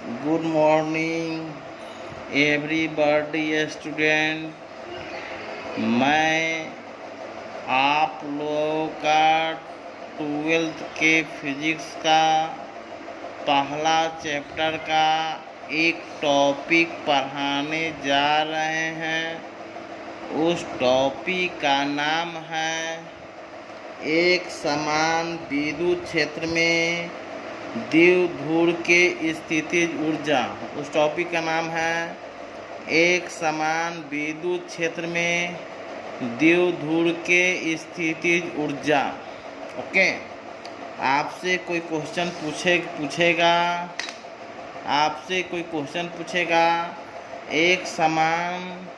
Good morning everybody student. मैं आप लोगों का 12th के फिजिक्स का पहला चैप्टर का एक टॉपिक पढ़ाने जा रहे हैं। उस टॉपिक का नाम है एक समान विद्युत क्षेत्र में द्विध्रुव के स्थितिज ऊर्जा। उस टॉपिक का नाम है एक समान विद्युत क्षेत्र में द्विध्रुव के स्थितिज ऊर्जा। ओके, आपसे कोई क्वेश्चन पूछेगा एक समान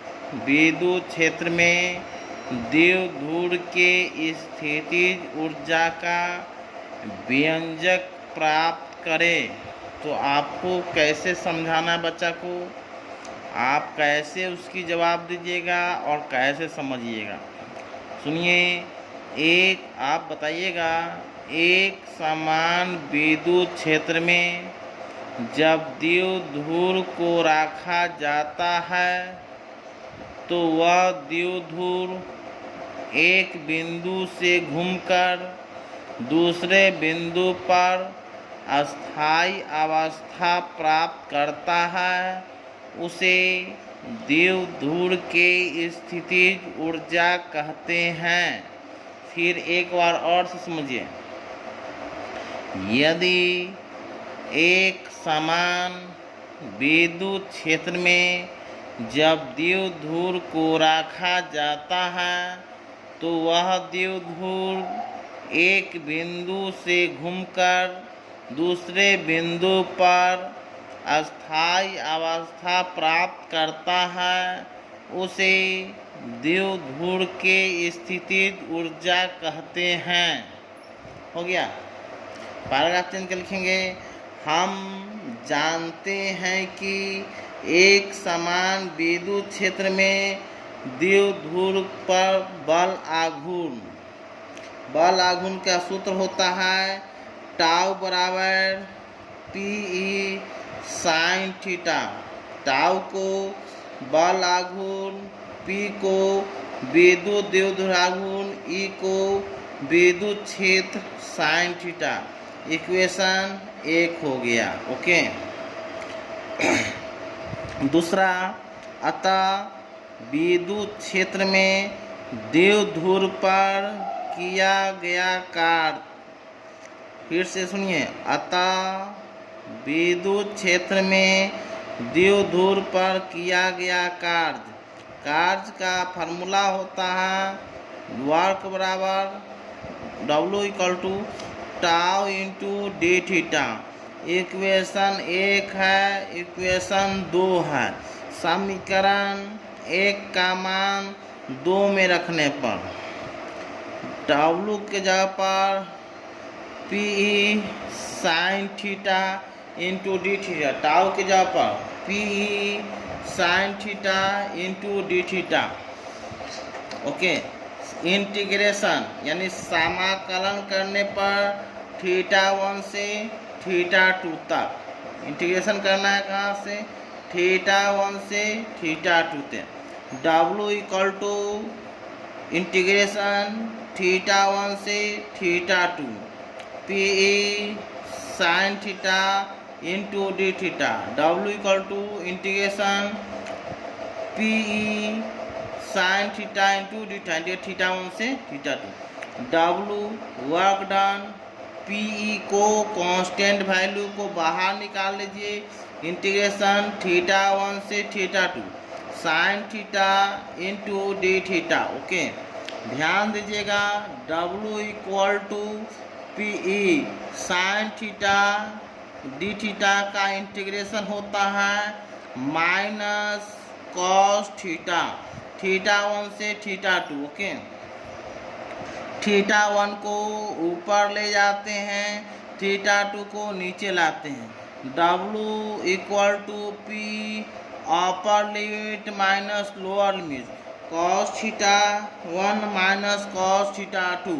विद्युत क्षेत्र में द्विध्रुव के स्थितिज ऊर्जा का व्यंजक प्राप्त करें। तो आपको कैसे समझाना है बच्चा को, आप कैसे उसकी जवाब दीजिएगा और कैसे समझिएगा। सुनिए, आप बताइएगा एक समान विद्युत क्षेत्र में जब द्विध्रुव को रखा जाता है तो वह द्विध्रुव एक बिंदु से घूमकर दूसरे बिंदु पर अस्थायी अवस्था प्राप्त करता है। उसे द्विध्रुव के स्थितिज ऊर्जा कहते हैं। फिर एक बार और से समझिए, यदि एक समान विद्युत क्षेत्र में जब द्विध्रुव को रखा जाता है तो वह द्विध्रुव एक बिंदु से घूमकर दूसरे बिंदु पर अस्थायी अवस्था प्राप्त करता है। उसे द्विध्रुव के स्थितिज ऊर्जा कहते हैं। हो गया। पैराग्राफ चेंज कर लिखेंगे, हम जानते हैं कि एक समान विद्युत क्षेत्र में द्विध्रुव पर बल आघूर्ण का सूत्र होता है टाउ बराबर PE sin थीटा। टाउ को बल आघूर्ण, P को विद्युत द्विध्रुव आघूर्ण, E को विद्युत क्षेत्र sin थीटा। इक्वेशन 1 हो गया। ओके। दूसरा, अतः विद्युत क्षेत्र में द्विध्रुव पर किया गया कार्य। फिर से सुनिए, अतः विद्युत क्षेत्र में द्विध्रुव पर किया गया कार्य का फार्मूला होता है वर्क बराबर W = tau into D theta. Equation 1 है, इक्वेशन 2 है। समीकरण 1 का मान 2 में रखने पर W के जगह पर PE sin theta into D theta, tau के जगह पर PE sin theta into D theta. Okay, integration यानी समाकलन करने पर θ1 से θ2 तक इंटीग्रेशन करना है। कहाँ से? θ1 से θ2 तक। W = इंटीग्रेशन θ1 से θ2 PE sin theta into D theta. W = integration PE sin theta into D theta θ1 से θ2। W वर्क डन, PE को कांस्टेंट वैल्यू को बाहर निकाल लीजिए। इंटीग्रेशन θ1 से θ2 sin theta into D theta. Okay, ध्यान दीजिएगा, W = PE sin theta D theta का इंटीग्रेशन होता है माइनस cos थीटा, θ1 से θ2। ओके, θ1 को ऊपर ले जाते हैं, θ2 को नीचे लाते हैं। W = P upper limit minus lower limit cos θ1 minus cos θ2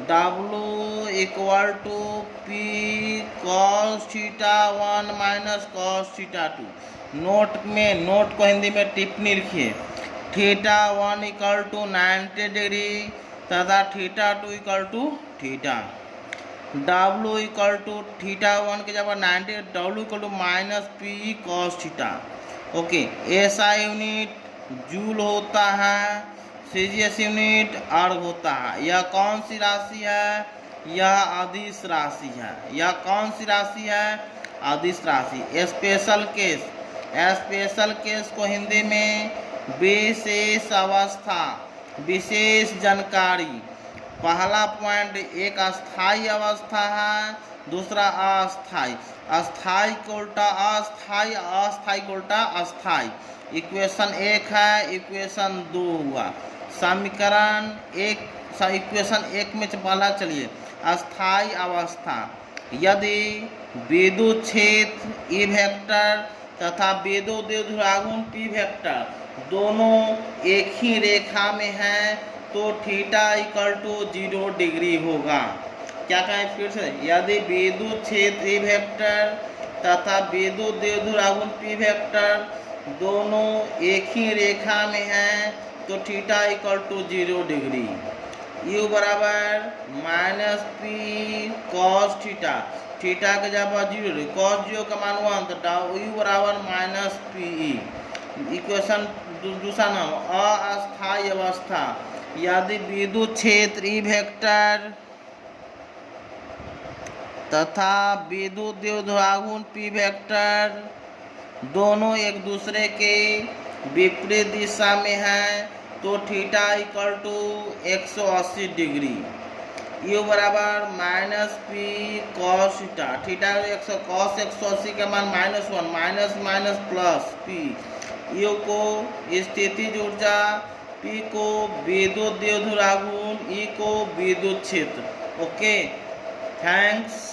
W equal to P cos theta 1 minus cos theta 2। Note को हिंदी में टिप्पणी लिखिए। थीटा 1 इक्वल टू 90 डिग्री तथा theta 2 equal to theta. W equal to theta 1 के जगह 90, W equal to minus P cos theta. Okay, ऐसा unit joule होता है, सीजीएस यूनिट अर्ग होता है। यह कौन सी राशि है? यह अदिश राशि है। यह कौन सी राशि है? अदिश राशि। स्पेशल केस को हिंदी में विशेष अवस्था, विशेष जानकारी। पहला पॉइंट, एक अस्थाई अवस्था है, दूसरा अस्थाई। अस्थाई को उल्टा अस्थाई, अस्थाई को उल्टा अस्थाई। इक्वेशन 1 है, इक्वेशन 2 हुआ। समीकरण 1, इक्वेशन 1 में पहला चलिए, अस्थाई अवस्था। यदि विद्युत क्षेत्र ई वेक्टर तथा विद्युत द्विध्रुवागुण पी वेक्टर दोनों एक ही रेखा में हैं तो थीटा इक्वल टू 0 डिग्री होगा। क्या कहें फिर से? यदि विद्युत क्षेत्र ई वेक्टर तथा विद्युत द्विध्रुवागुण पी वेक्टर दोनों एक ही रेखा में हैं तो theta equal to 0 degree. U बराबर minus P cos theta, theta के जगह 0, कॉस 0 का मान 1 तो U बराबर माइनस पी। इक्वेशन दूसरा नाम अस्थाई अवस्था। यदि विद्युत क्षेत्र ई वेक्टर तथा विद्युत द्विध्रुवागुण पी वेक्टर दोनों एक दूसरे के विपरीत दिशा में हैं तो theta equal to 180 degree. U बराबर minus P cos theta, theta cos 180 का मान -1, minus minus plus P. U को स्थितिज ऊर्जा, P को विद्युत द्विध्रुवागुण, E को विद्युत क्षेत्र। Okay, thanks.